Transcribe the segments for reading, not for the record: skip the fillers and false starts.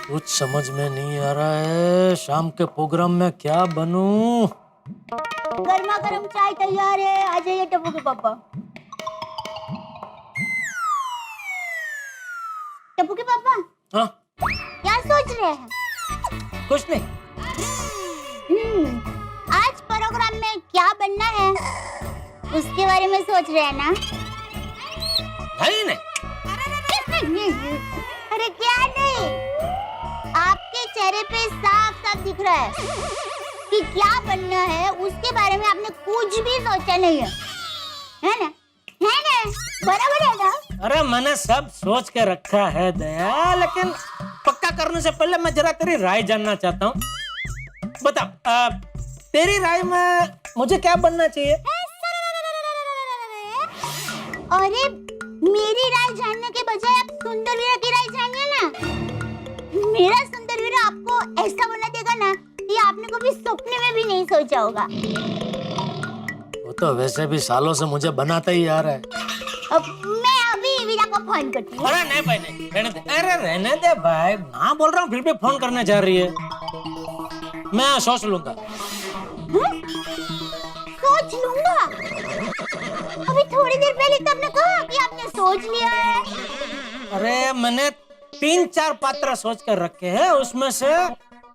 कुछ समझ में नहीं आ रहा है, शाम के प्रोग्राम में क्या बनूं? गर्मा गर्म चाय तैयार है, आ जाइए टप्पू के पापा। टप्पू के पापा, हाँ? क्या सोच रहे हैं? कुछ नहीं। आज प्रोग्राम में क्या बनना है उसके बारे में सोच रहे हैं ना? नहीं। अरे क्या नहीं, आपके चेहरे पे साफ साफ दिख रहा है कि क्या बनना है, उसके बारे में आपने कुछ भी सोचा नहीं है ना? है ना? बराबर है ना? अरे मैंने सब सोच के रखा है दया, लेकिन पक्का करने से पहले मैं जरा तेरी राय जानना चाहता हूँ। बता, तेरी राय में मुझे क्या बनना चाहिए? अरे मेरी राय जानने के बजाय आप सुंदरवीरा की राय जानिए ना। मेरा सुंदरवीरा आपको ऐसा बना देगा ना कि आपने कभी सपने में भी नहीं सोचा होगा। वो तो वैसे भी सालों से मुझे बनाता ही आ रहा है। अब मैं अभी वीरा को फोन करती हूँ। अरे नहीं भाई नहीं, रहने दे। अरे रहने दे भाई, ना बोल रहा हूँ फिर भी फोन करने जा रही है। मैं सोच लूंगा। सोच लूंगा? अभी थोड़ी देर पहले तो आपने कहा कि आपने सोच लिया है। अरे मैंने 3-4 पात्र सोच कर रखे हैं, उसमें से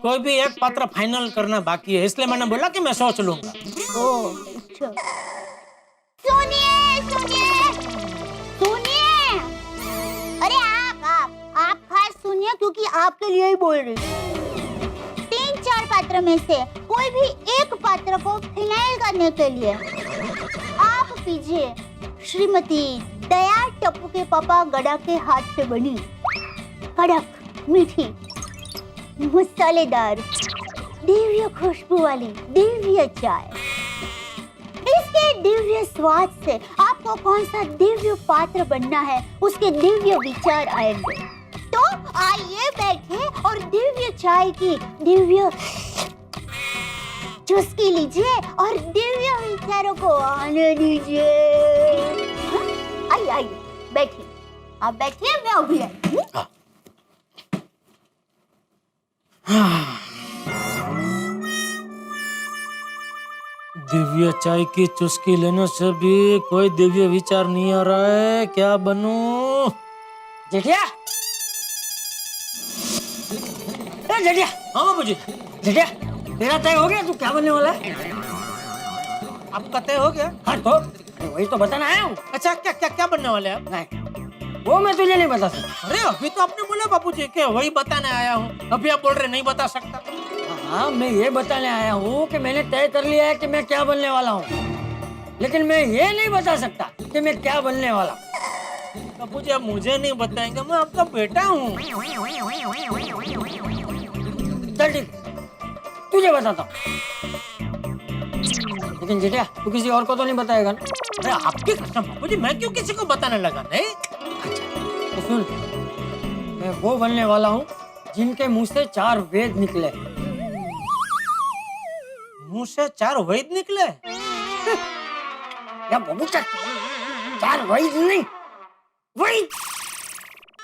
कोई भी एक पात्र फाइनल करना बाकी है, इसलिए मैंने बोला कि मैं सोच लूंगा। ओह अच्छा। सुनिए सुनिए सुनिए, अरे आप खास सुनिए, क्योंकि आपके लिए ही बोल रही हूँ। 3-4 पात्र में से कोई भी एक पात्र को फाइनल करने के लिए आप पीजिए श्रीमती दया टप्पू के पापा गड़ा के हाथ से बनी कड़क मीठी मसालेदार दिव्य खुशबू वाली दिव्य चाय। इसके दिव्य स्वाद से आपको कौन सा दिव्य पात्र बनना है उसके दिव्य विचार आएंगे। तो आइए बैठे और दिव्य चाय की दिव्य चुस्की लीजिए और दिव्य विचारों को आने दीजिए। आइए बैठिए, आप बैठिए, मैं अभी आई। दिव्य चाय की चुस्की लेने से भी कोई दिव्य विचार नहीं आ रहा है, क्या बनूं? जेठिया, जेठिया, हाँ बाबू जी। जेठिया, तेरा तय हो गया तू क्या बनने वाला है? आपका तय हो गया? हाँ तो वही तो बताना आया हूँ। अच्छा, क्या क्या क्या बनने वाले आप? नहीं, वो मैं तुझे नहीं बता सकता। अरे अभी तो आपने बोला बाबू जी के वही बताने आया हूँ, अभी आप बोल रहे नहीं बता सकता। हाँ, मैं ये बताने आया हूँ कि मैंने तय कर लिया है कि मैं क्या बनने वाला हूँ, लेकिन मैं ये नहीं बता सकता कि मैं क्या बनने वाला हूँ। बाबू जी आप मुझे नहीं बताएंगे, मैं आपका बेटा हूँ। चल ठीक, तुझे बताता हूँ, लेकिन जेठिया तू किसी और को तो नहीं बताएगा ना? अरे आपकी कसम बाबू जी, मैं क्यों किसी को बताने लगा? नहीं। तो सुन, मैं वो बनने वाला हूँ जिनके मुंह से 4 वेद निकले। मुंह से 4 वेद निकले? या बाबू 4 वेद नहीं, वेद।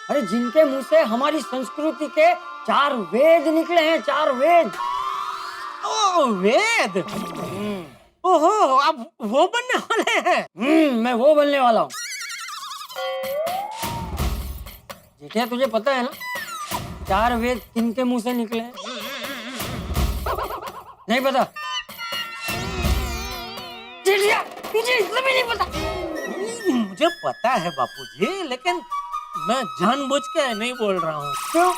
अरे जिनके मुंह से हमारी संस्कृति के 4 वेद निकले हैं, 4 वेद। ओ वेद। ओहो, आप वो बनने वाले हैं? मैं वो बनने वाला हूँ। जेठिया तुझे पता है ना 4 वेद किनके मुंह से निकले हैं? नहीं पता? जेठिया तुझे इसलिए भी नहीं पता? मुझे पता है बापू जी, लेकिन मैं जानबूझ के नहीं बोल रहा हूँ। क्यों?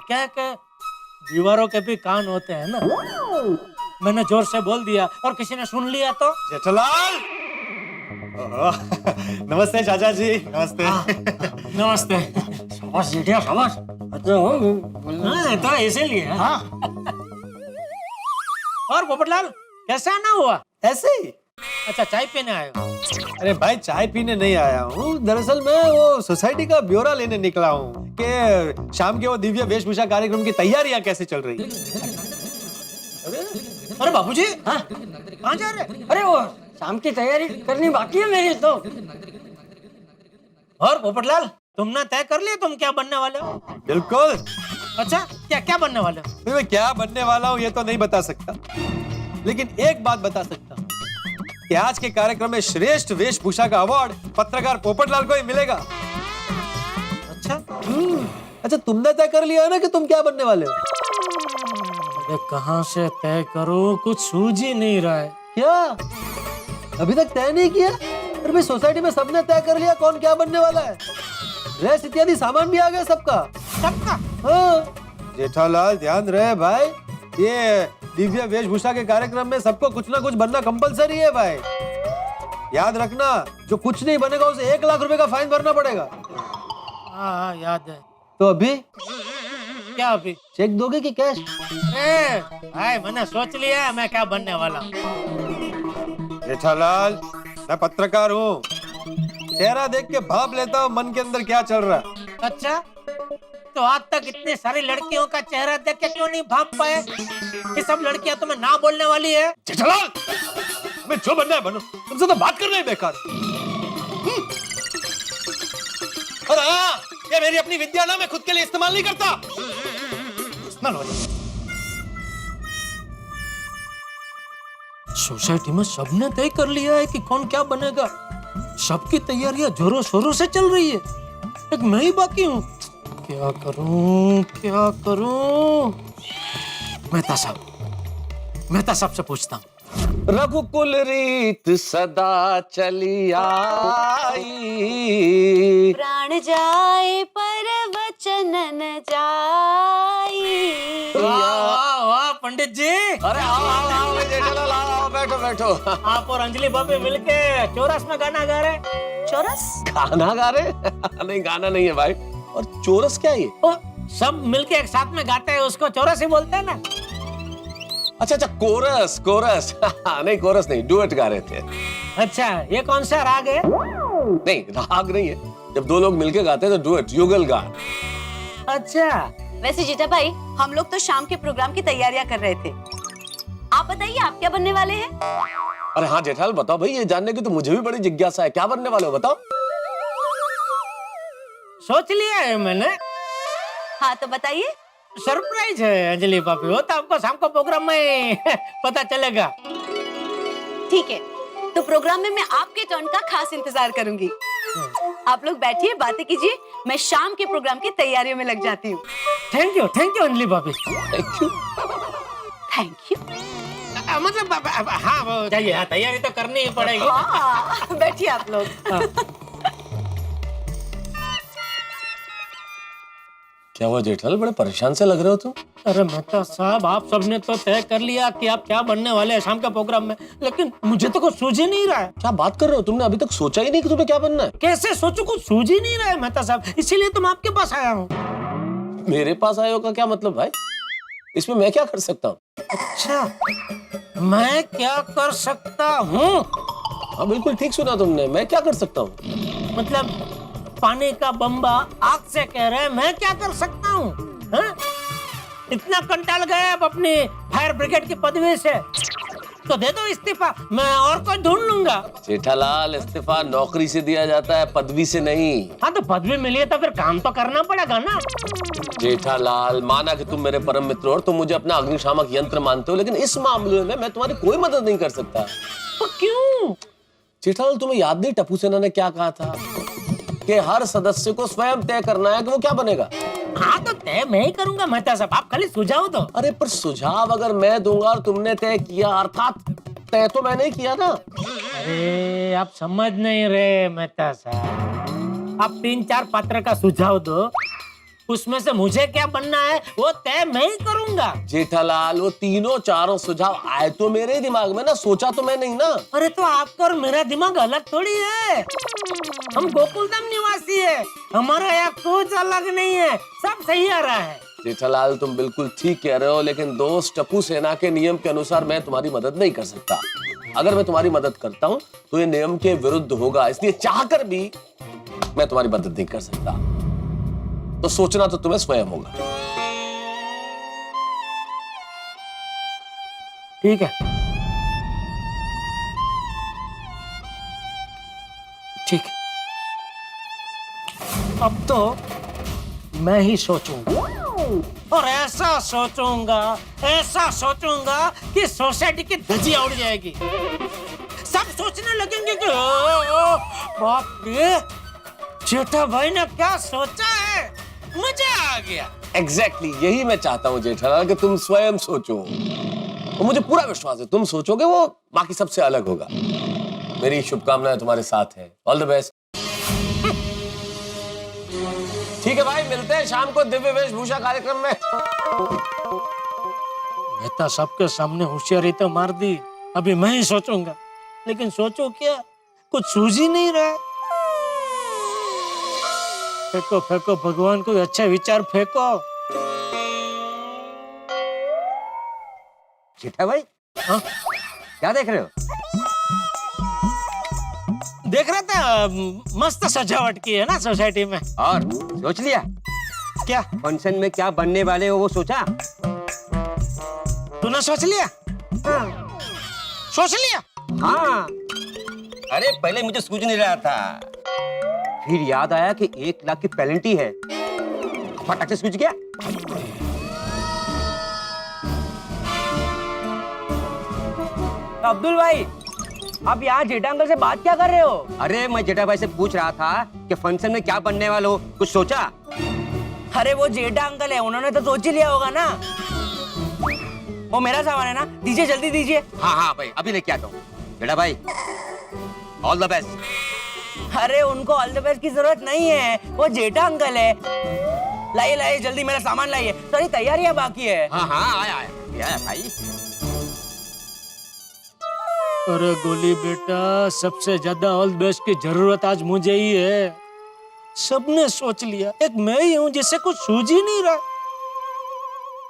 क्या दीवारों के भी कान होते हैं ना, मैंने जोर से बोल दिया और किसी ने सुन लिया तो? जेठालाल, नमस्ते चाचा जी। नमस्ते। नमस्ते। शाबाश जेठिया शाबाश। हाँ, तो इसीलिए। हाँ, और पोपटलाल कैसे आना हुआ? ऐसे ही। अच्छा, चाय पीने आए हो? अरे भाई चाय पीने नहीं आया हूँ, दरअसल मैं वो सोसाइटी का ब्यौरा लेने निकला हूँ कि शाम के वो दिव्य वेशभूषा कार्यक्रम की तैयारियां कैसे चल रही है। अरे बाबूजी, हाँ कहाँ जा रहे? अरे वो शाम की तैयारी करनी बाकी है मेरी तो। और पोपटलाल तुमने तय कर लिया तुम क्या बनने वाले हो? बिल्कुल, अच्छा, क्या क्या बनने वाले हो? भाई मैं क्या बनने वाला हूँ ये तो नहीं बता सकता, लेकिन एक बात बता सकता हूँ कि आज के कार्यक्रम में श्रेष्ठ वेशभूषा का अवार्ड पत्रकार पोपटलाल को ही मिलेगा। अच्छा, अच्छा, तुमने तय कर लिया है ना कि तुम क्या बनने वाले हो? अरे कहाँ से तय करूं, कुछ सूझ ही नहीं रहा है। क्या अभी तक तय नहीं किया? अरे भाई सोसाइटी में सबने तय कर लिया कौन क्या बनने वाला है। ड्रेस इत्यादि सामान भी आ गया सबका। सबका? हाँ जेठालाल ध्यान रहे भाई, ये दिव्य वेशभूषा के कार्यक्रम में सबको कुछ ना कुछ बनना कंपलसरी है भाई। याद रखना, जो कुछ नहीं बनेगा उसे 1 लाख रुपए का फाइन भरना पड़ेगा। हाँ याद है। तो अभी क्या अभी? चेक दोगे कि कैश? भाई मैंने सोच लिया है मैं क्या बनने वाला हूँ। जेठालाल मैं पत्रकार हूँ, चेहरा देख के भाप लेता हूँ मन के अंदर क्या चल रहा है। अच्छा, तो आज तक इतनी सारी लड़कियों का चेहरा देख के क्यों नहीं भाप पाए? ये सब लड़कियां तुम्हें ना बोलने वाली है। जेठालाल मैं जो बनना है बनो, तुमसे तो बात करना ही बेकार। और हाँ, ये मेरी अपनी विद्या ना, मैं खुद के लिए इस्तेमाल नहीं करता। स्मेल हो जाए। सोसाइटी में सबने तय कर लिया है कि कौन क्या बनेगा। सबकी तैयारियां जोरों शोरों से चल रही है, एक मैं ही बाकी हूँ। क्या करूं, क्या करूं? मेहता साहब से पूछता हूँ। रघुकुल रीत सदा चली आई, प्राण जाए पर वचन न जाई। वाह पंडित जी, अरे आओ जेठालाल आओ, बैठो बैठो। आप और अंजलि भाभी मिलके चौरस में गाना गा रहे। चौरस? गाना गा रहे? नहीं गाना नहीं है भाई। और चौरस क्या है ये? ओ, सब मिलके एक साथ में गाते हैं, उसको चौरस ही बोलते हैं ना। अच्छा कोरस कोरस। नहीं कोरस नहीं, डुएट गा रहे थे। अच्छा, ये कौन सा राग है? नहीं राग नहीं है, जब दो लोग मिलके गाते हैं तो डुएट, युगल गान। अच्छा, वैसे जीजा भाई, हम लोग तो शाम के प्रोग्राम की तैयारियां कर रहे थे। आप बताइए आप क्या बनने वाले हैं? अरे हाँ जेठालाल बताओ भाई, ये जानने की तो मुझे भी बड़ी जिज्ञासा है, क्या बनने वाले हो बताओ। सोच लिया है मैंने। हाँ तो बताइए। सरप्राइज है अंजलि भाभी, वो तो आपको शाम को प्रोग्राम में पता चलेगा। ठीक है, तो प्रोग्राम में मैं आपके टर्न का खास इंतजार करूंगी। आप लोग बैठिए, बातें कीजिए, मैं शाम के प्रोग्राम की तैयारियों में लग जाती हूँ। थैंक यू अंजलि भाभी। Thank you. मतलब हाँ वो चाहिए, हाँ तैयारी तो करनी ही पड़ेगी। हाँ, बैठिए आप लोग। क्या हुआ जेठालाल, बड़े परेशान से लग रहे हो तुम? अरे मेहता साहब, आप सबने तो तय कर लिया कि आप क्या बनने वाले हैं शाम के प्रोग्राम में, लेकिन मुझे तो कुछ सूझ ही नहीं रहा है। क्या बात कर रहे हो, तुमने अभी तक सोचा ही नहीं कि तुम्हें क्या बनना है? कैसे सोचूं, कुछ सूझ ही नहीं रहा है मेहता साहब, इसीलिए तुम आपके पास आया हूँ। मेरे पास आए हो का क्या मतलब भाई? इसमें मैं क्या कर सकता हूँ? अच्छा, मैं क्या कर सकता हूँ? हाँ बिल्कुल ठीक सुना तुमने, मैं क्या कर सकता हूँ? मतलब पानी का बम्बा आग से कह रहे हैं, मैं क्या कर सकता हूँ? इतना कंटाल गए अब अपनी फायर ब्रिगेड की पदवी से, तो दे दो इस्तीफा, मैं और कोई ढूंढ लूंगा। जेठालाल इस्तीफा नौकरी से दिया जाता है, पदवी से नहीं। हाँ तो पदवी मिली है तो फिर काम तो करना पड़ेगा ना। जेठालाल माना कि तुम मेरे परम मित्र हो और तुम मुझे अपना अग्निशामक यंत्र मानते हो, लेकिन इस मामले में मैं तुम्हारी कोई मदद नहीं कर सकता। तो क्यों? जेठालाल तुम्हें याद नहीं टप्पू सेना ने क्या कहा था कि हर सदस्य को स्वयं तय करना है कि वो क्या बनेगा? हाँ तो तय मैं ही करूंगा मेहता साहब, आप खाली सुझाव दो। अरे पर सुझाव अगर मैं दूंगा और तुमने तय किया, अर्थात तय तो मैंने ही किया ना। अरे आप समझ नहीं रहे मेहता साहब, आप 3-4 पात्र का सुझाव दो, उसमें से मुझे क्या बनना है वो तय मैं ही करूंगा। जेठालाल वो तीनों चारों सुझाव आए तो मेरे दिमाग में ना, सोचा तो मैं नहीं ना। अरे तो आपका और मेरा दिमाग अलग थोड़ी है, हम गोकुलधाम निवासी है, हमारा यहाँ कुछ अलग नहीं है, सब सही आ रहा है। जेठालाल तुम बिल्कुल ठीक कह रहे हो, लेकिन दोस्त टप्पू सेना के नियम के अनुसार मैं तुम्हारी मदद नहीं कर सकता। अगर मैं तुम्हारी मदद करता हूँ तो ये नियम के विरुद्ध होगा, इसलिए चाहकर भी मैं तुम्हारी मदद नहीं कर सकता। तो सोचना तो तुम्हें स्वयं होगा। ठीक है, ठीक है, अब तो मैं ही सोचूंगा। और ऐसा सोचूंगा कि सोसाइटी की धज्जियां उड़ जाएगी। सब सोचने लगेंगे कि ओ, बाप रे, जेठा भाई ने क्या सोचा है, मजा आ गया। एग्जैक्टली यही मैं चाहता हूँ जेठालाल कि तुम स्वयं सोचो, और मुझे पूरा विश्वास है तुम सोचोगे वो बाकी सबसे अलग होगा। मेरी शुभकामनाएं तुम्हारे साथ है। All the best. ठीक है भाई, मिलते हैं शाम को दिव्य वेशभूषा कार्यक्रम में। मेहता सबके सामने होशियारी तो मार दी, अभी मैं ही सोचूंगा, लेकिन सोचो क्या, कुछ सूझ ही नहीं रहा है। फेंको फेंको भगवान, कोई अच्छे विचार फेंको। जेठा भाई, हाँ? क्या देख रहे हो? देख रहा था, मस्त सजावट की है ना सोसाइटी में। और सोच लिया क्या? फंक्शन में क्या बनने वाले हो वो सोचा? तूने सोच लिया? सोच लिया? हाँ। अरे पहले मुझे सूझ नहीं रहा था, फिर याद आया कि 1 लाख की पेनल्टी है, फटाक से सूझ गया। अब्दुल भाई, आप यहाँ जेठा अंकल से बात क्या कर रहे हो? अरे मैं जेठा भाई से पूछ रहा था कि फंक्शन में क्या बनने वाले हो, कुछ सोचा? अरे वो जेठा अंकल है, उन्होंने तो सोच ही लिया होगा ना। वो मेरा सामान है ना, दीजिए, जल्दी दीजिए। हाँ हाँ भाई, अभी लेके आता हूँ। जेठा भाई, ऑल द बेस्ट। अरे उनको ऑल द बेस्ट की जरूरत नहीं है, वो जेठा अंकल है। लाइए लाइए, जल्दी मेरा सामान लाइए, सारी तैयारियां बाकी है। हाँ हाँ, आया भाई। अरे गोली बेटा, सबसे ज्यादा ऑल बेस्ट की जरूरत आज मुझे ही है। सबने सोच लिया, एक मैं ही हूँ जिससे कुछ सूझ ही नहीं रहा।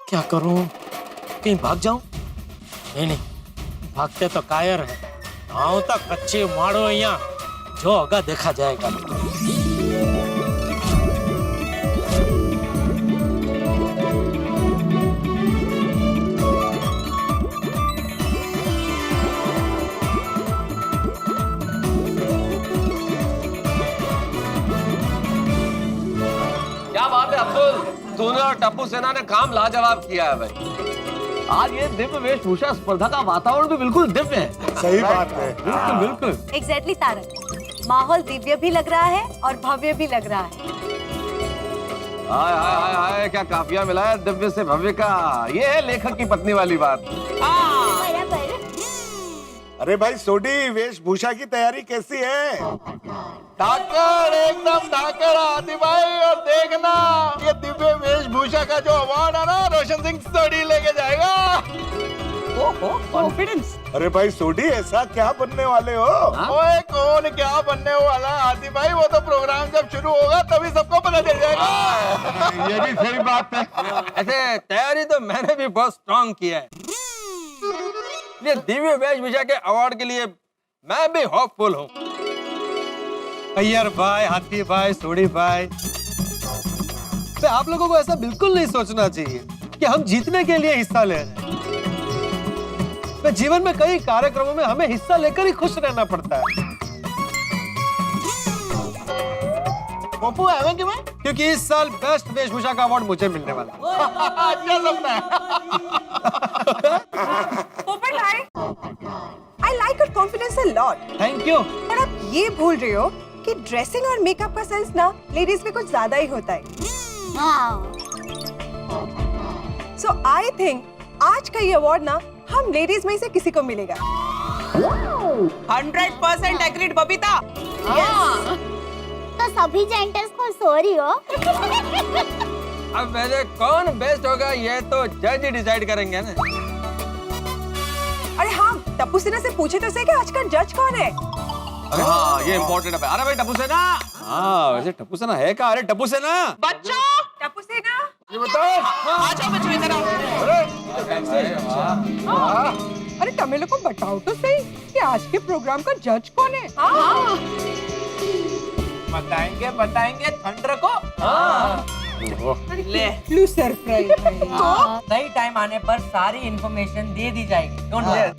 क्या करूं? कहीं भाग जाऊं? नहीं, भागते तो कायर है। आओ तो कच्ची मारो यहाँ, जो होगा देखा जाएगा। क्या बात है अब्दुल, तूने और टप्पू सेना ने काम लाजवाब किया है भाई। आज ये दिव्य वेशभूषा स्पर्धा का वातावरण भी बिल्कुल दिव्य है। सही बात है। बिल्कुल बिल्कुल। एग्जैक्टली तारक, माहौल दिव्य भी लग रहा है और भव्य भी लग रहा है। हाय हाय हाय हाय, क्या काफिया मिला है दिव्य से भव्य का। ये है लेखक की पत्नी वाली बात। बराबर। अरे भाई सोडी, वेशभूषा की तैयारी कैसी है? ढाकर, एकदम ढाकर आदि भाई। और देखना, ये दिव्य वेशभूषा का जो अवार्ड है ना, रोशन सिंह सोडी लेके जाएगा। ओहो, कॉन्फिडेंस। अरे भाई सोडी, ऐसा क्या बनने वाले हो? ओए कौन क्या बनने वाला है आदि भाई, वो तो प्रोग्राम जब शुरू होगा तभी सबको पता चल जाएगा। ये भी सही बात है। ऐसे तैयारी तो मैंने भी बहुत स्ट्रांग किया है। ये दिव्य वेशभूषा के अवार्ड के लिए मैं भी होपफुल हूँ। अय्यर भाई, हाथी भाई, सोडी भाई, तो आप लोगों को ऐसा बिल्कुल नहीं सोचना चाहिए कि हम जीतने के लिए हिस्सा ले रहे हैं। तो जीवन में कई कार्यक्रमों में हमें हिस्सा लेकर ही खुश रहना पड़ता है। पप्पू है कि मैं? क्योंकि इस साल बेस्ट वेशभूषा का अवार्ड मुझे मिलने वाला है। अच्छा सपना है। पोपट भाई, I like your confidence a lot. Thank you. पर आप ये भूल रहे हो कि ड्रेसिंग और मेकअप का सेंस ना लेडीज में कुछ ज्यादा ही होता है। हाँ। So I think आज का ये अवार्ड ना हम लेडीज में से किसी को मिलेगा। 100% एग्रीड बबीता। तो सभी जेंटल्स को सॉरी हो। अब वैसे कौन बेस्ट होगा ये तो जज ही डिसाइड करेंगे ना। अरे हाँ, टप्पू सेना से पूछे तो सही कि आज का जज कौन है। अरे हाँ, ये इम्पोर्टेंट है। अरे भाई टप्पू सेना। हाँ, वैसे टप्पू सेना है क्या? अरे टप्पू सेना, बच्चों, टप्पू सेना, ये बताओ। आ जाओ बच्चों इधर आओ। अरे तमिल को बताओ तो सही कि आज के प्रोग्राम का जज कौन है। हाँ। बताएंगे थंडर को। ले लू सरप्राइज। सही टाइम आने पर सारी इंफॉर्मेशन दे दी जाएगी। Don't worry.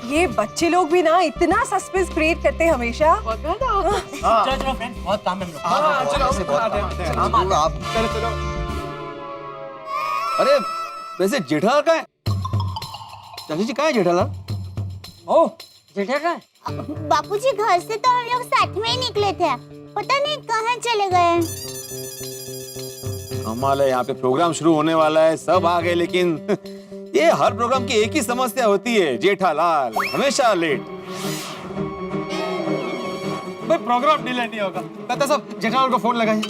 ये बच्चे लोग भी ना इतना सस्पेंस क्रिएट करते हैं हमेशा। चलो फ्रेंड्स, बहुत काम है हम लोग। चलो। अरे वैसे जेठालाल का है? चाची जी कहाँ है जेठालाल? ओ जेठा का है? बापूजी घर से तो हम लोग साथ में ही निकले थे, पता नहीं कहाँ चले गए। कमाल है, यहाँ पे प्रोग्राम शुरू होने वाला है, सब आ गए, लेकिन ये हर प्रोग्राम की एक ही समस्या होती है, जेठालाल हमेशा लेट। भाई प्रोग्राम डिले नहीं होगा। कहता सब जेठालाल को फोन लगाइए।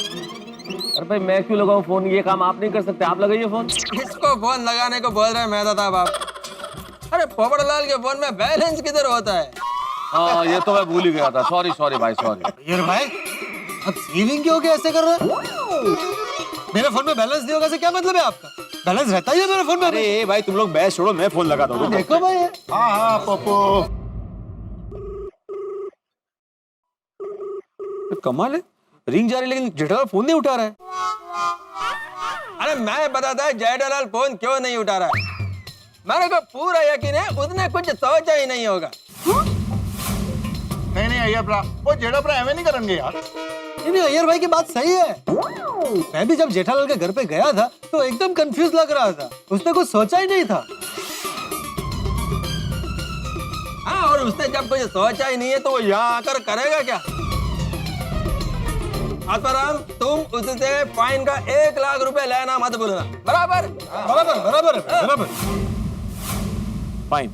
अरे भाई मैं क्यों लगाऊं फोन? ये काम आप नहीं कर सकते, आप लगाइए फोन। इसको फोन लगाने को बोल रहे हैं मेहता साहब आप। अरे पोपटलाल के फोन में बैलेंस किधर होता है? हाँ ये तो मैं भूल ही गया था, सॉरी सॉरी भाई सॉरी। यार भाई अब सेविंग क्यों के ऐसे कर रहे हो? मेरे फोन में बैलेंस नहीं होगा से क्या मतलब है आपका? बैलेंस रहता ही है मेरे फोन में। अरे भाई तुम लोग बहस छोड़ो, मैं फोन लगाता हूँ। देखो भाई। हाँ हाँ पप्पू, कमाल है, रिंग जा रही लेकिन जेठालाल फोन नहीं उठा रहा है। अरे मैं बताता है जेठालाल फोन क्यों नहीं उठा रहा है। मेरे को पूरा यकीन है उसने कुछ सोचा ही नहीं होगा। नहीं अय्यर भरा, वो जेड़ा भरा एवं नहीं करेंगे यार। नहीं अय्यर भाई की बात सही है। मैं भी जब जेठालाल के घर पे गया था तो एकदम कंफ्यूज लग रहा था, उसने कुछ सोचा ही नहीं था। हाँ और उसने जब कुछ सोचा ही नहीं है तो वो यहाँ आकर करेगा क्या? आत्माराम तुम उससे फाइन का 1 लाख रुपए लेना मत भूलना, बराबर? बराबर बराबर बराबर। फाइन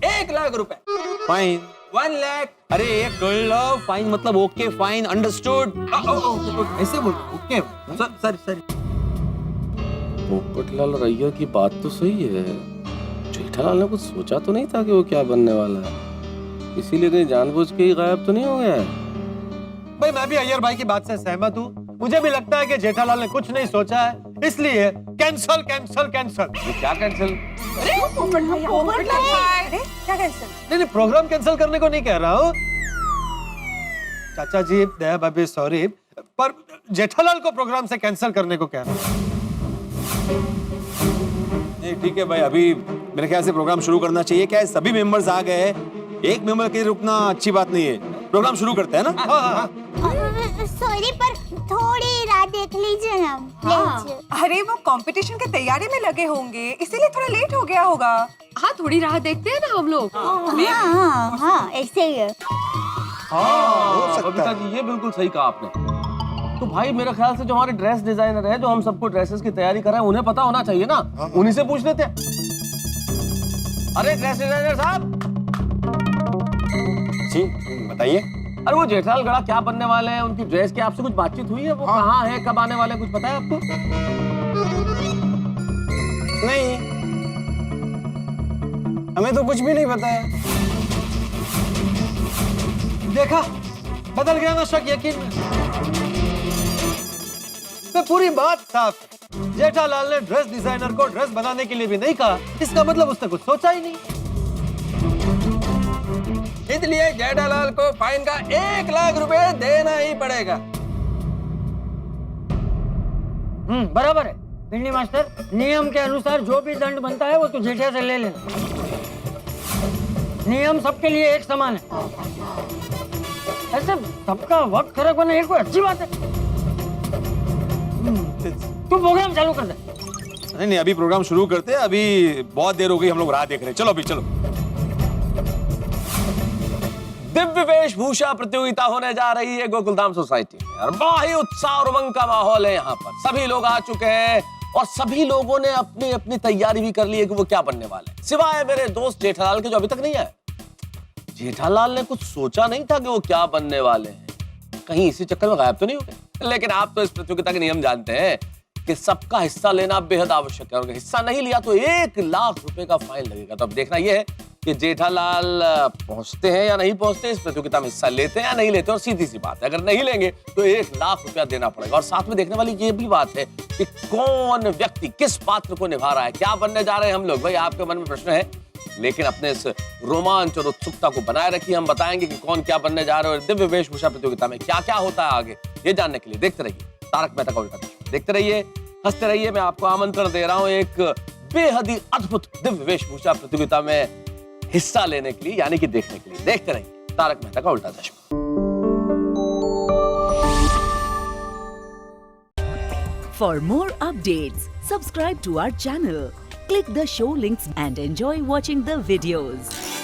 1 लाख रुपए। फाइन 1 लाख। अरे एक कल फाइन मतलब ओके फाइन, अंडरस्टूड। ऐसे बोल ओके। सॉरी। पोपटलाल रैया की बात तो सही है, जेठालाल ने कुछ सोचा तो नहीं था कि वो क्या बनने वाला है, इसीलिए कहीं जानबूझ के ही गायब तो नहीं हो गया है। भाई मैं भी अय्यर भाई की बात से सहमत हूँ। मुझे भी लगता है कि जेठालाल ने कुछ नहीं सोचा है, इसलिए कैंसल कैंसल कैंसल। ये क्या कैंसिल? अरे क्या कैंसिल? नहीं प्रोग्राम कैंसिल करने को नहीं कह रहा हूँ चाचा जी, दया भाभी सॉरी, पर जेठालाल को प्रोग्राम से कैंसिल करने को कह रहा हूँ। नहीं ठीक है भाई, अभी मेरे ख्याल से प्रोग्राम शुरू करना चाहिए। क्या है, सभी मेंबर्स आ गए हैं, एक मेंबर के लिए रुकना अच्छी बात नहीं है। प्रोग्राम शुरू करते हैं ना? हाँ। सॉरी पर थोड़ी राह देख लीजिए ना प्लीज। अरे वो कंपटीशन की तैयारी में लगे होंगे, इसीलिए थोड़ा लेट हो गया होगा। हाँ थोड़ी राह देखते हैं ना हम लोग। हाँ ऐसे ही है। बबीता जी ये बिल्कुल सही कहा आपने। तो भाई मेरे ख्याल से जो हमारे ड्रेस डिजाइनर है, जो हम सबको ड्रेसेस की तैयारी कर रहे हैं, उन्हें पता होना चाहिए ना, उन्हीं से पूछ लेते हैं। अरे ड्रेस डिजाइनर साहब जी बताइए। अरे वो जेठालाल गड़ा क्या बनने वाले हैं, उनकी ड्रेस की आपसे कुछ बातचीत हुई है? वो कहाँ है, कब आने वाले, कुछ पता है आपको? नहीं, हमें तो कुछ भी नहीं पता है। देखा, बदल गया ना शक यकीन में। तो पूरी बात साफ है। जेठालाल ने ड्रेस डिजाइनर को ड्रेस बनाने के लिए भी नहीं कहा, इसका मतलब उसने कुछ सोचा ही नहीं। इसलिए जेठालाल को फाइन का 1 लाख रुपए देना ही पड़ेगा। बराबर है पिंडी मास्टर, नियम के अनुसार जो भी दंड बनता है वो तो जेठा से ले लेना। नियम सबके लिए एक समान है, ऐसे सबका वक्त खराब होना ये कोई अच्छी बात है? तू प्रोग्राम चालू कर दे। नहीं अभी प्रोग्राम शुरू करते हैं, अभी बहुत देर हो गई, हम लोग राह देख रहे हैं। चलो अभी चलो। दिव्य वेशभूषा प्रतियोगिता होने जा रही है गोकुलधाम सोसाइटी में और बड़ा ही उत्साह और उमंग का माहौल है। यहाँ पर सभी लोग आ चुके हैं और सभी लोगों ने अपनी अपनी तैयारी भी कर ली है कि वो क्या बनने वाले हैं, सिवाय मेरे दोस्त जेठालाल के जो अभी तक नहीं आए। जेठालाल ने कुछ सोचा नहीं था कि वो क्या बनने वाले हैं, कहीं इसी चक्कर में गायब तो नहीं हो गए। लेकिन आप तो इस प्रतियोगिता के नियम जानते हैं कि सबका हिस्सा लेना बेहद आवश्यक है और हिस्सा नहीं लिया तो 1 लाख रुपए का फाइन लगेगा। तो अब देखना यह है कि जेठालाल पहुंचते हैं या नहीं पहुंचते, इस प्रतियोगिता में हिस्सा लेते हैं या नहीं लेते। और सीधी सी बात है, अगर नहीं लेंगे तो 1 लाख रुपया देना पड़ेगा। और साथ में देखने वाली ये भी बात है कि कौन व्यक्ति किस पात्र को निभा रहा है, क्या बनने जा रहे हैं हम लोग। भाई आपके मन में प्रश्न है, लेकिन अपने इस रोमांच और उत्सुकता को बनाए रखिए। हम बताएंगे कि कौन क्या बनने जा रहे हैं और दिव्य वेशभूषा प्रतियोगिता में क्या क्या होता है आगे, ये जानने के लिए देखते रहिए तारक मेहता का उल्टा चश्मा। देखते रहिए, हंसते रहिए। मैं आपको आमंत्रण दे रहा हूं एक बेहद ही अद्भुत दिव्य वेशभूषा प्रतियोगिता में हिस्सा लेने के लिए, यानी कि देखने के लिए। देखते रहिए तारक मेहता का उल्टा चश्मा। For more updates, subscribe to our channel, click the show links and enjoy watching the videos.